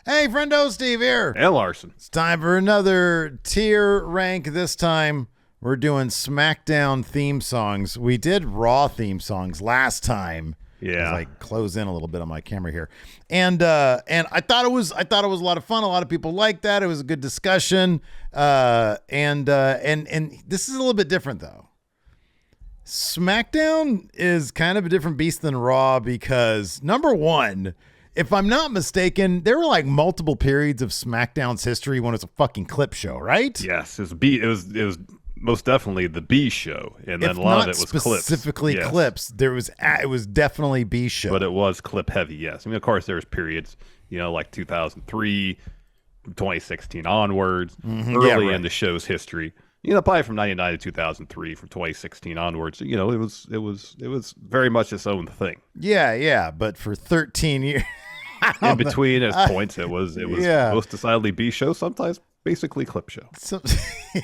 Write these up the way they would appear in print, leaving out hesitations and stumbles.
Hey, friendo, Steve here. And Larson. It's time for another tier rank. This time, we're doing Smackdown theme songs. We did Raw theme songs last time. Yeah. As I close in a little bit on my camera here, and I thought it was a lot of fun. A lot of people liked that. It was a good discussion. And this is a little bit different though. Smackdown is kind of a different beast than Raw because number one, if I'm not mistaken, there were like multiple periods of SmackDown's history when it was a fucking clip show, right? Yes, it was most definitely the B show, and then If a lot not of it was clips. Specifically Yes. clips. It was definitely B show. But it was clip heavy. Yes, I mean, of course, there was periods, like 2003, 2016 onwards, early in the show's history. Probably from 99 to 2003, from 2016 onwards. It was very much its own thing. Yeah. But for 13 years. In between as points, it was most decidedly B show, sometimes basically clip show. So,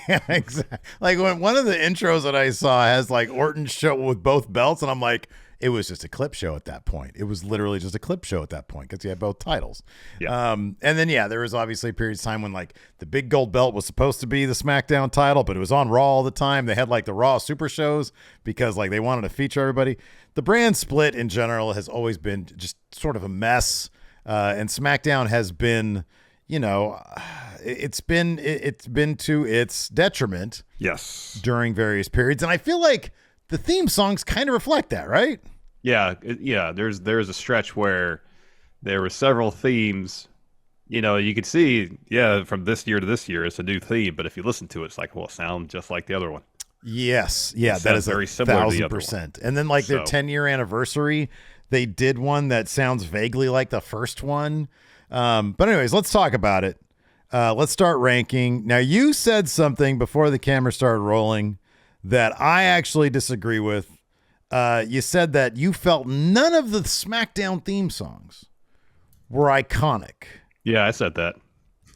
yeah, exactly. Like when one of the intros that I saw has like Orton's show with both belts, and I'm like, it was just a clip show at that point. It was literally just a clip show at that point because he had both titles. Yeah. And then there was obviously a period of time when like the big gold belt was supposed to be the SmackDown title, but it was on Raw all the time. They had like the Raw Super shows because like they wanted to feature everybody. The brand split in general has always been just sort of a mess. And SmackDown has been, it's been to its detriment. Yes. During various periods, and I feel like the theme songs kind of reflect that, right? Yeah. There's a stretch where there were several themes. You could see, from this year to this year, it's a new theme. But if you listen to it, it's like, well, it sounds just like the other one. Yes. Yeah, that is very similar to the other 1,000%. And then like their 10-year anniversary, they did one that sounds vaguely like the first one. But anyways, let's talk about it. Let's start ranking. Now, you said something before the camera started rolling that I actually disagree with. You said that you felt none of the SmackDown theme songs were iconic. Yeah, I said that.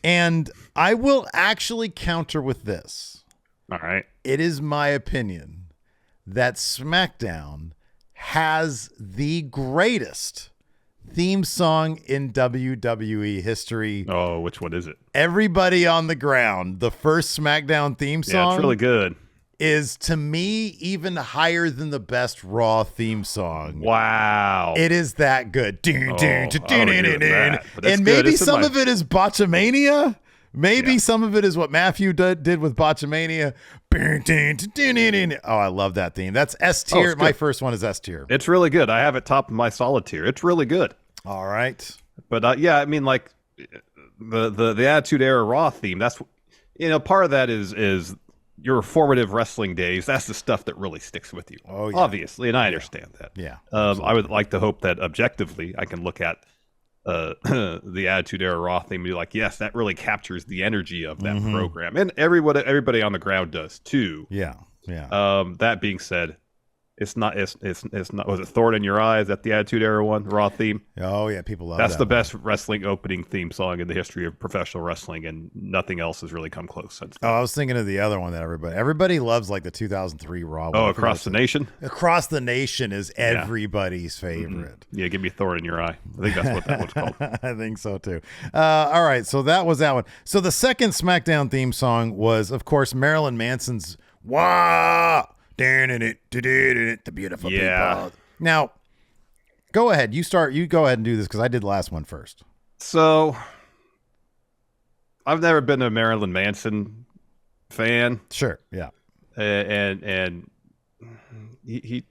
And I will actually counter with this. All right. It is my opinion that SmackDown has the greatest theme song in WWE history. Oh, which one is it? Everybody on the Ground, the first SmackDown theme song. Yeah, it's really good. Is to me even higher than the best Raw theme song. Wow. It is that good. And good. maybe some of it is Botchamania. Maybe some of it is what Matthew did with Botchamania. Oh, I love that theme. That's S tier. My first one is S tier. It's really good. I have it top of my solid tier. It's really good. All right. But I mean, like the Attitude Era Raw theme. That's part of that is your formative wrestling days. That's the stuff that really sticks with you. Oh, yeah. Obviously, and I understand that. Yeah. I would like to hope that objectively I can look at the Attitude Era Raw theme and be like, yes, that really captures the energy of that program, and everybody on the ground does too. Yeah. That being said, it's not. Was it Thorn in Your Eyes? That the Attitude Era one Raw theme? Oh yeah, people love That's that the one. best wrestling opening theme song in the history of professional wrestling, and nothing else has really come close since then. Oh, I was thinking of the other one that everybody loves, like the 2003 Raw one. Oh, Across the Nation? Across the Nation is everybody's favorite. Yeah, give me Thorn in Your Eye. I think that's what that one's called. I think so too. All right, so that was that one. So the second SmackDown theme song was, of course, Marilyn Manson's "Wah." The beautiful people. Now, go ahead. You go ahead and do this because I did the last one first. So, I've never been a Marilyn Manson fan. Sure. Yeah. And he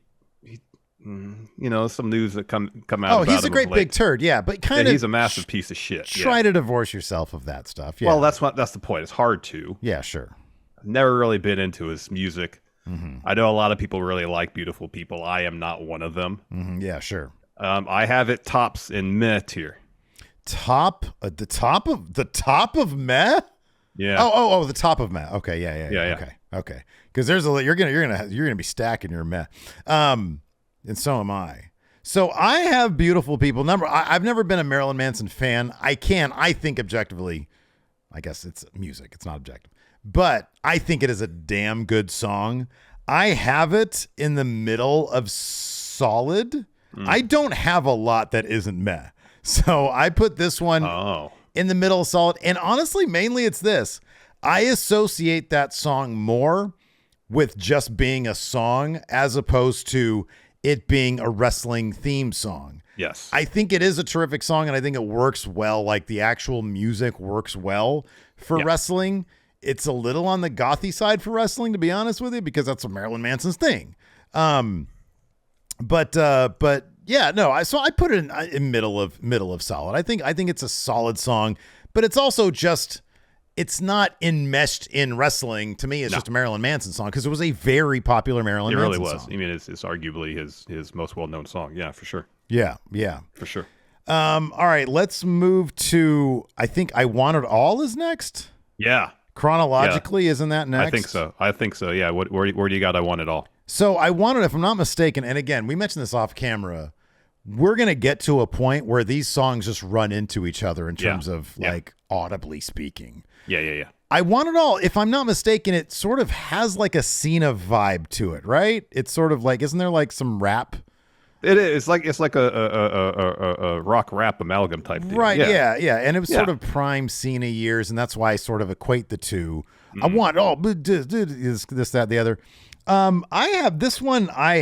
some news that come out. Oh, about he's a him great of late. big turd. Yeah, but he's a massive piece of shit. Try to divorce yourself of that stuff. Yeah. Well, that's the point. It's hard to. Yeah, sure. I've never really been into his music. I know a lot of people really like Beautiful People. I am not one of them. Yeah, sure. I have it tops in meh tier. The top of meh? Yeah. Oh, the top of meh. Okay, yeah. Okay. Because you're gonna be stacking your meh. And so am I. So I have Beautiful People. I've never been a Marilyn Manson fan. I think objectively, I guess it's music. It's not objective. But I think it is a damn good song. I have it in the middle of solid. I don't have a lot that isn't meh. So I put this one in the middle of Solid. And honestly, mainly it's this. I associate that song more with just being a song as opposed to it being a wrestling theme song. Yes. I think it is a terrific song, and I think it works well. Like, the actual music works well for wrestling. It's a little on the gothy side for wrestling, to be honest with you, because that's Marilyn Manson's thing. But yeah, no. So I put it in middle of Solid. I think it's a solid song, but it's also just, it's not enmeshed in wrestling. To me, it's just a Marilyn Manson song because it was a very popular Marilyn Manson song. It really was. I mean, it's arguably his most well-known song. Yeah, for sure. Yeah. For sure. All right, let's move to, I think I Want It All is next. Yeah. Chronologically, isn't that next? I think so. Yeah. Where do you got I Want It All? So I wanted, if I'm not mistaken, and again, we mentioned this off camera, we're going to get to a point where these songs just run into each other in terms of like audibly speaking. Yeah. I Want It All, if I'm not mistaken, it sort of has like a Cena vibe to it, right? It's sort of like, isn't there like some rap? It is. It's like a rock rap amalgam type thing. Right, yeah. And it was sort of prime Cena years, and that's why I sort of equate the two. I want all, this, that, the other. I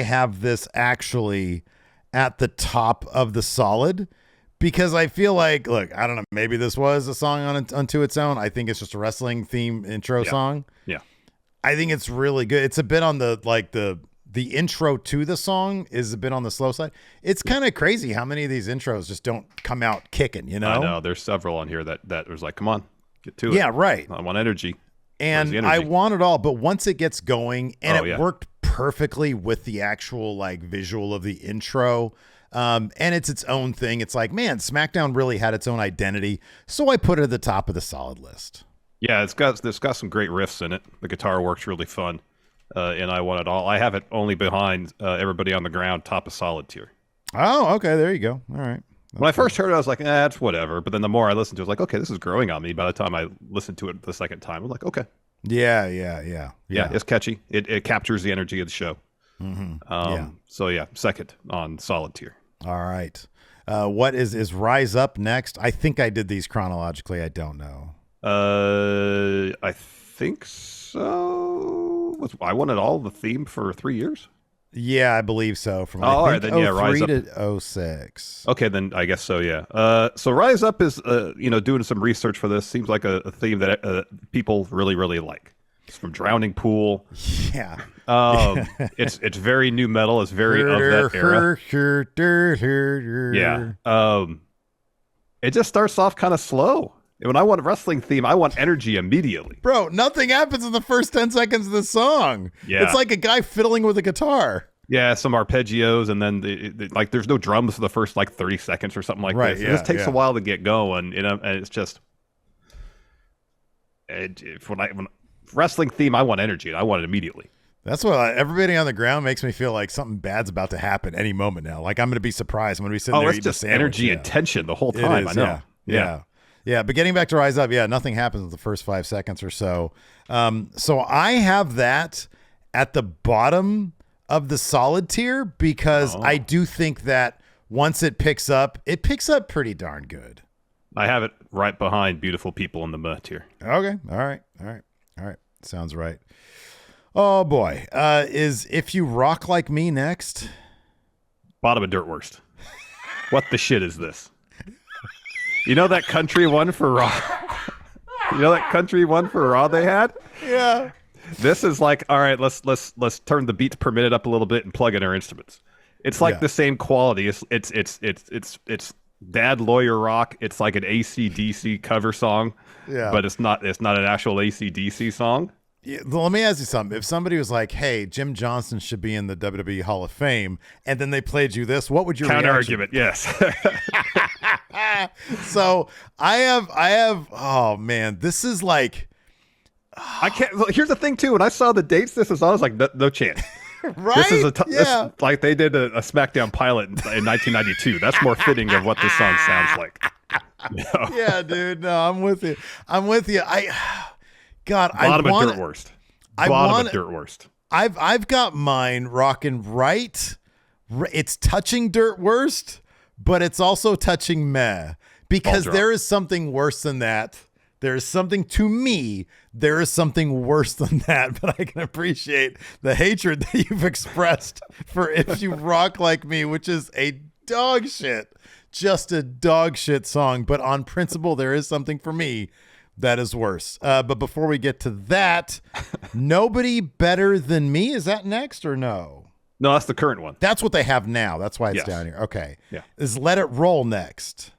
have this actually at the top of the Solid because I feel like, look, I don't know, maybe this was a song unto its own. I think it's just a wrestling theme intro song. Yeah. I think it's really good. It's a bit on the intro to the song is a bit on the slow side. It's kind of crazy how many of these intros just don't come out kicking, you know? I know. There's several on here that was like, come on, get to it. Yeah, right. I want energy. And I Want It All, but once it gets going, and it worked perfectly with the actual like visual of the intro, and it's its own thing. It's like, man, SmackDown really had its own identity, so I put it at the top of the Solid list. Yeah, it's got some great riffs in it. The guitar works really fun, and I Want It All. I have it only behind Everybody on the Ground, top of Solid tier. Oh, okay, there you go. All right. When I first heard it, I was like, it's whatever. But then the more I listened to it, I was like, okay, this is growing on me. By the time I listened to it the second time, I'm like, okay. Yeah. It's catchy. It captures the energy of the show. So yeah, second on Solid tier. All right. What is Rise Up next? I think I did these chronologically. I don't know. I think so. I Want It All the theme for 3 years? Yeah, I believe so. From all right, then Rise Up to 06. Okay, then I guess so. Yeah. So Rise Up is doing some research for this. Seems like a theme that people really like. It's from Drowning Pool. Yeah. It's very new metal. It's very of that era. Yeah. It just starts off kind of slow. When I want a wrestling theme, I want energy immediately. Bro, nothing happens in the first 10 seconds of the song. Yeah. It's like a guy fiddling with a guitar. Yeah, some arpeggios, and then there's no drums for the first 30 seconds or something like this. It just takes a while to get going, and it's just when wrestling theme, I want energy, and I want it immediately. That's what Everybody on the Ground makes me feel like something bad's about to happen any moment now. Like I'm going to be surprised. I'm going to be sitting there. It's just energy and tension the whole time. I know. Yeah, but getting back to Rise Up, nothing happens in the first 5 seconds or so. So I have that at the bottom of the Solid tier because I do think that once it picks up pretty darn good. I have it right behind Beautiful People in the Mud tier. Okay. All right. Sounds right. Oh, boy. Is If You Rock Like Me next? Bottom of Dirt Worst. What the shit is this? You know that country one for Raw? They had? Yeah. This is like, all right, let's turn the beats per minute up a little bit and plug in our instruments. It's like the same quality. It's dad lawyer rock. It's like an AC/DC cover song. Yeah. But it's not an actual AC/DC song. Yeah, let me ask you something. If somebody was like, "Hey, Jim Johnson should be in the WWE Hall of Fame," and then they played you this, what would your counter argument? Yes. So I have. Oh man, this is like. I can't. Here's the thing too. When I saw the dates, this was I was like, no chance. Right? This is this, like they did a Smackdown pilot in 1992. That's more fitting of what this song sounds like. Yeah, dude. No, I'm with you. Bottom of Dirt Worst. Bottom of Dirt Worst. I've got mine rocking right. It's touching Dirt Worst, but it's also touching meh Because there is something worse than that. There is something, to me, there is something worse than that, but I can appreciate the hatred that you've expressed for If You Rock Like Me, which is a dog shit, just a dog shit song. But on principle, there is something for me that is worse. But before we get to that, Nobody Better Than Me, is that next or no? No, that's the current one. That's what they have now. That's why it's down here. Okay. Yeah. Is Let It Roll next?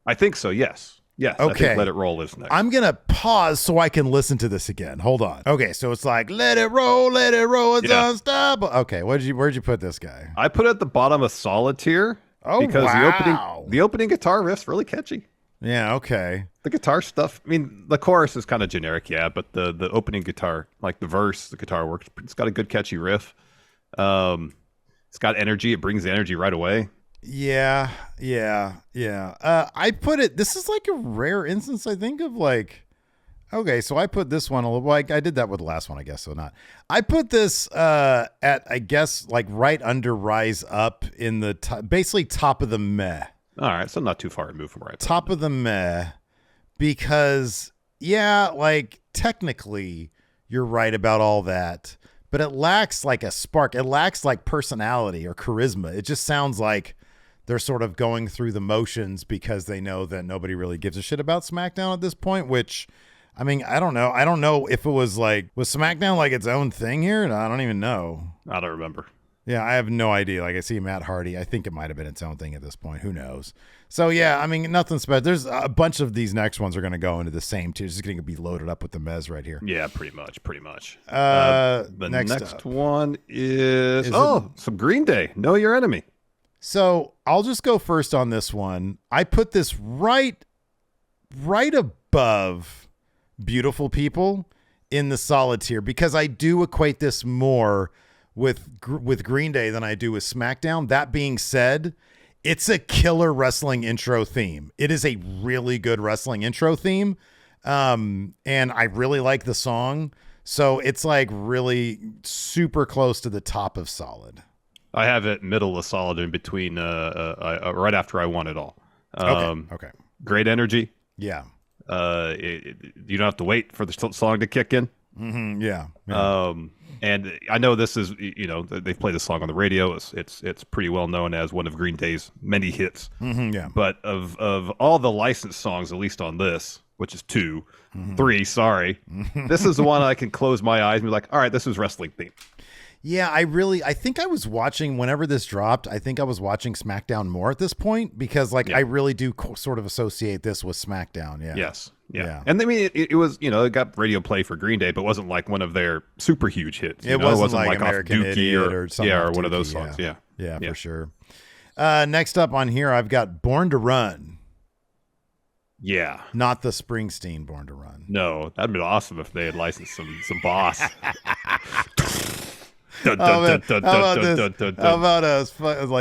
I think so, yes. Yes, okay. I think Let It Roll is next. I'm going to pause so I can listen to this again. Hold on. Okay, so it's like, let it roll, it's unstoppable. Okay, where'd you put this guy? I put it at the bottom of solid tier because the opening guitar riff's really catchy. Yeah, okay. The guitar stuff, I mean, the chorus is kind of generic, yeah, but the opening guitar, like the verse, the guitar works. It's got a good catchy riff. It's got energy. It brings the energy right away. Yeah. I put it, this is like a rare instance, I think, of like, okay, so I put this one a little, like I did that with the last one, I guess, so not. I put this at, I guess, like right under Rise Up in the, basically top of the meh. All right, so not too far removed from right. Top of the meh, because, yeah, like technically you're right about all that, but it lacks like a spark. It lacks like personality or charisma. It just sounds like they're sort of going through the motions because they know that nobody really gives a shit about SmackDown at this point, which, I mean, I don't know. I don't know if it was like, was SmackDown like its own thing here? I don't even know. I don't remember. Yeah, I have no idea. Like I see Matt Hardy. I think it might have been its own thing at this point. Who knows? So yeah, I mean, nothing special. There's a bunch of these next ones are going to go into the same tier. It's just going to be loaded up with the mez right here. Yeah, pretty much. The next one is some Green Day. Know Your Enemy. So I'll just go first on this one. I put this right above Beautiful People in the solid tier because I do equate this more with Green Day than I do with SmackDown. That being said, it's a killer wrestling intro theme. It is a really good wrestling intro theme. And I really like the song. So it's like really super close to the top of solid. I have it middle of solid in between right after I won it all. Okay. Great energy. Yeah. You don't have to wait for the song to kick in. Mm-hmm. Yeah. And I know this is, they've played this song on the radio. It's pretty well known as one of Green Day's many hits. Mm-hmm, yeah. But of all the licensed songs, at least on this, which is 3, sorry, this is the one I can close my eyes and be like, all right, this is wrestling theme. Yeah, I think I was watching, whenever this dropped, I think I was watching SmackDown more at this point because I really do sort of associate this with SmackDown. Yeah. Yes. Yeah. And I mean, it was, it got radio play for Green Day, but it wasn't like one of their super huge hits. It wasn't like American Idiot or something. Yeah, or one of those songs. Yeah, for sure. Next up on here, I've got Born to Run. Yeah. Not the Springsteen Born to Run. No, that'd been awesome if they had licensed some Boss. How about like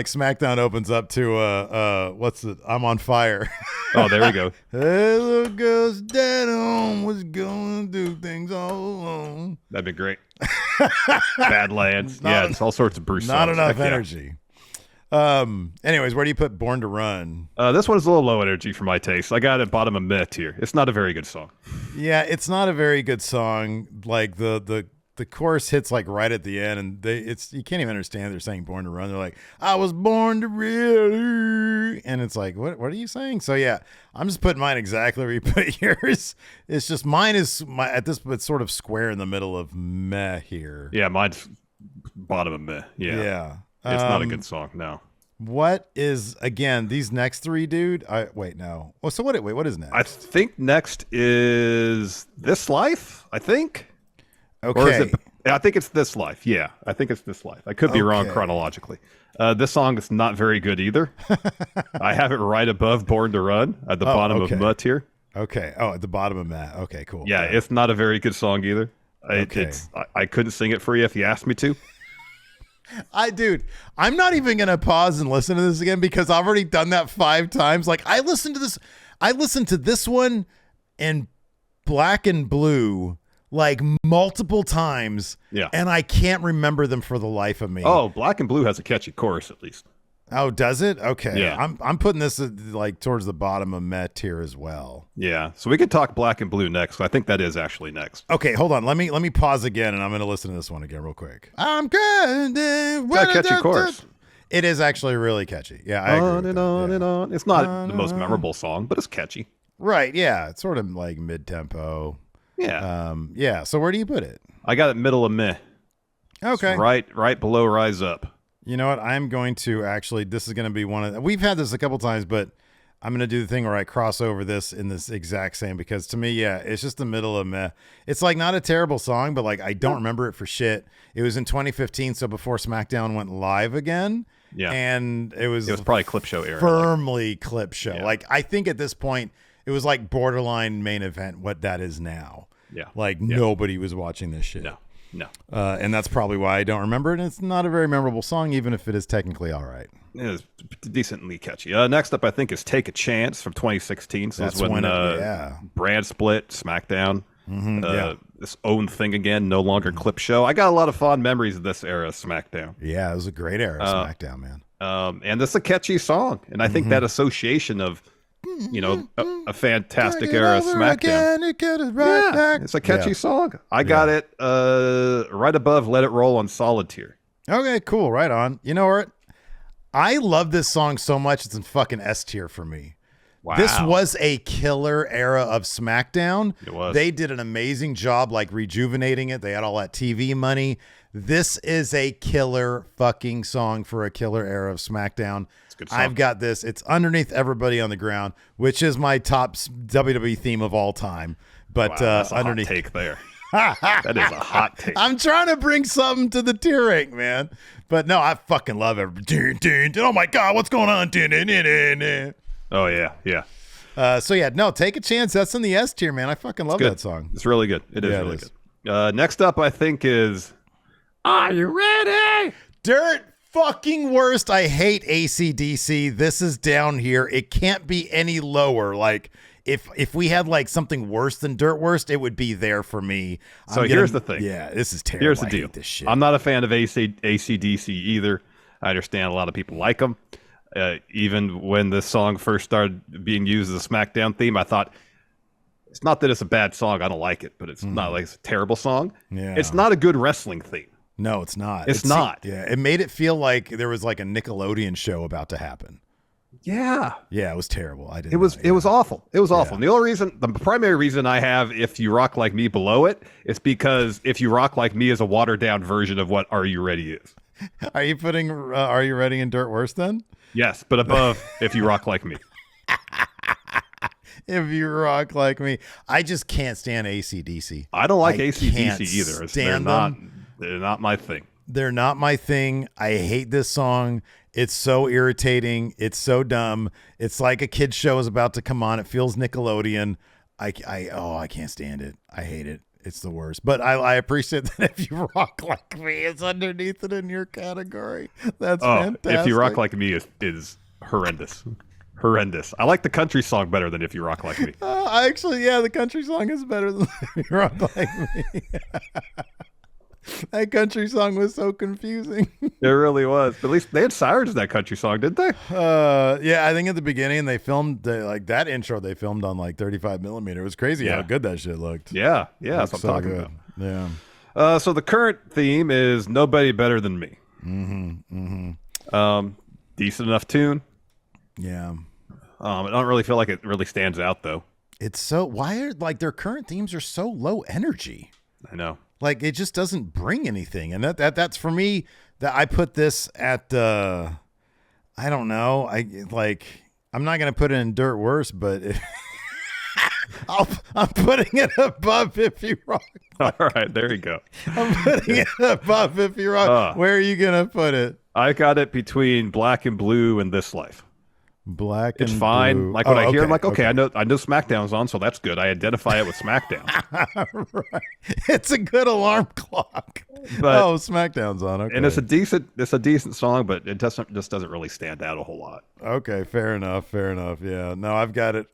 SmackDown opens up to what's it? I'm on Fire. Oh, there we go. Hey, little girl's dead home was going to do things all alone. That'd be great. Badlands. It's all sorts of Bruce not songs. Enough energy. Anyways, where do you put Born to Run? This one's a little low energy for my taste. I got it bottom of mid tier. It's not a very good song. Yeah, it's not a very good song. Like the chorus hits like right at the end, and you can't even understand they're saying Born to Run. They're like, I was born to really, and it's like, what are you saying? So yeah, I'm just putting mine exactly where you put yours. It's just mine is it's sort of square in the middle of meh here. Yeah, mine's bottom of meh. Yeah. It's not a good song. No. What is, again, these next three, dude? Wait, no. Well, so what is next? I think next is This Life, I think. Okay. Or is it, I think it's This Life. Yeah, I think it's This Life. I could be wrong chronologically. This song is not very good either. I have it right above Born to Run at the bottom of Mutt here. Okay. Oh, at the bottom of Matt. Okay, cool. Yeah, it's not a very good song either. I couldn't sing it for you if you asked me to. I'm not even going to pause and listen to this again because I've already done that 5 times. Like I listened to this one and Black and Blue like multiple times. Yeah. And I can't remember them for the life of me. Oh, Black and Blue has a catchy chorus at least. Oh, does it? Okay. Yeah. I'm putting this like towards the bottom of Meh tier as well. Yeah. So we can talk Black and Blue next. I think that is actually next. Okay, hold on. Let me pause again, and I'm going to listen to this one again real quick. I'm good. Got a catchy chorus. It is actually really catchy. Yeah, I agree. On and on and on. It's not the most memorable song, but it's catchy. Right. Yeah. It's sort of like mid-tempo. Yeah. Yeah. So where do you put it? I got it middle of Meh. Okay. It's right below Rise Up. You know what? I'm going to actually, this is going to be one of, we've had this a couple times, but I'm going to do the thing where I cross over this in this exact same, because to me, yeah, it's just the middle of Meh. It's like not a terrible song, but like I don't remember it for shit. It was in 2015, so before Smackdown went live again. Yeah. And it was probably clip show era. Firmly clip show. Yeah. Like I think at this point, it was like borderline main event, what that is now. Yeah. Like nobody was watching this shit. No. And that's probably why I don't remember it. And it's not a very memorable song, even if it is technically all right. It is decently catchy. Next up, I think, is Take a Chance from 2016. So that's when Brand split, SmackDown, this own thing again, no longer clip show. I got a lot of fond memories of this era of SmackDown. Yeah, it was a great era of SmackDown, man. And this is a catchy song. And I think that association of, a fantastic era of SmackDown. It's a catchy song. I got it right above Let It Roll on solid tier. Okay, cool. Right on. You know what? I love this song so much, it's in fucking S tier for me. Wow. This was a killer era of SmackDown. It was. They did an amazing job like rejuvenating it. They had all that TV money. This is a killer fucking song for a killer era of SmackDown. I've got this. It's Underneath Everybody on the Ground, which is my top WWE theme of all time. But that's a underneath, hot take there. That is a hot take. I'm trying to bring something to the tier rank, man. But no, I fucking love it. Oh my god, what's going on? Oh yeah. So yeah, no, Take a Chance. That's in the S tier, man. I fucking love that song. It's really good. It is really good. Next up, I think is Are You Ready? Dirt fucking worst. I hate AC/DC. This is down here. It can't be any lower. Like if we had like something worse than Dirt Worst, it would be there for me. So here's the thing. Yeah, this is terrible. Here's the I deal. hate this shit. I'm not a fan of AC/DC either. I understand a lot of people like them. Even when this song first started being used as a SmackDown theme, I thought, it's not that it's a bad song. I don't like it, but it's not like it's a terrible song. Yeah. It's not a good wrestling theme. No, it's not. It's not. Yeah, it made it feel like there was like a Nickelodeon show about to happen. Yeah. Yeah, it was terrible. It was awful. It was awful. And the primary reason I have If You Rock Like Me below it is because If You Rock Like Me is a watered down version of what Are You Ready is. Are you putting Are You Ready in Dirt Worst then? Yes, but above If You Rock Like Me. If You Rock Like Me. I just can't stand AC/DC. I don't like AC/DC either. They're not my thing. They're not my thing. I hate this song. It's so irritating. It's so dumb. It's like a kid's show is about to come on. It feels Nickelodeon. I can't stand it. I hate it. It's the worst. But I appreciate that If You Rock Like Me is underneath it in your category. That's fantastic. If You Rock Like Me is horrendous. Horrendous. I like the country song better than If You Rock Like Me. The country song is better than If You Rock Like Me. That country song was so confusing. It really was. But at least they had sirens in that country song, didn't they? Yeah, I think at the beginning they filmed like that intro. They filmed on like 35 millimeter. It was crazy how good that shit looked. Yeah, that's what I'm talking about. Yeah. So the current theme is Nobody Better Than Me. Decent enough tune. Yeah. I don't really feel like it really stands out though. It's so why are like their current themes are so low energy. I know. Like it just doesn't bring anything, and that's for me. That I put this at I don't know. I'm not gonna put it in Dirt Worst, but I'm putting it above If You Rock. All right, there you go. I'm putting it above If You Rock. Where are you gonna put it? I got it between Black and Blue and This Life. Black it's and fine. Blue. Like when I hear, I'm like, okay, I know SmackDown's on, so that's good. I identify it with SmackDown. Right. It's a good alarm clock. But, SmackDown's on. Okay. And it's a decent just doesn't really stand out a whole lot. Okay, fair enough. Yeah. No, I've got it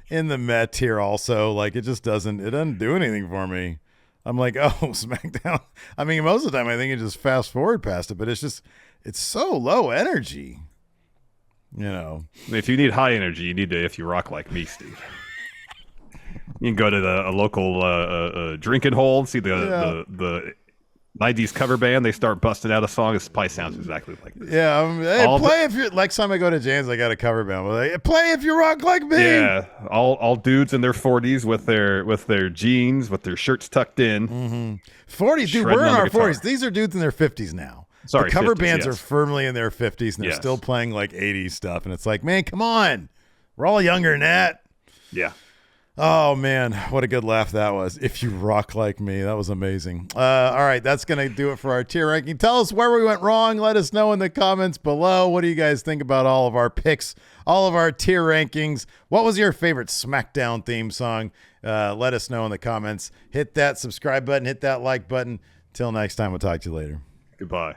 in the Met tier also. Like it doesn't do anything for me. I'm like, oh, SmackDown. I mean, most of the time I think it just fast forward past it, but it's It's so low energy. You know, I mean, if you need high energy, you need to If You Rock Like Me, Steve. You can go to a local drinking hole and see the 90s cover band. They start busting out a song. It probably sounds exactly like this. Yeah, hey, if you next time I go to Jan's, I got a cover band. Like, play If You Rock Like Me. Yeah, all dudes in their 40s with their jeans, with their shirts tucked in. 40s, dude, we're in our guitar. 40s. These are dudes in their 50s now. Sorry, the cover 50s, bands yes. are firmly in their 50s, and they're still playing like 80s stuff. And it's like, man, come on. We're all younger than that. Yeah. Oh, man, what a good laugh that was. If You Rock Like Me. That was amazing. All right, that's going to do it for our tier ranking. Tell us where we went wrong. Let us know in the comments below. What do you guys think about all of our picks, all of our tier rankings? What was your favorite Smackdown theme song? Let us know in the comments. Hit that subscribe button. Hit that like button. Till next time, we'll talk to you later. Goodbye.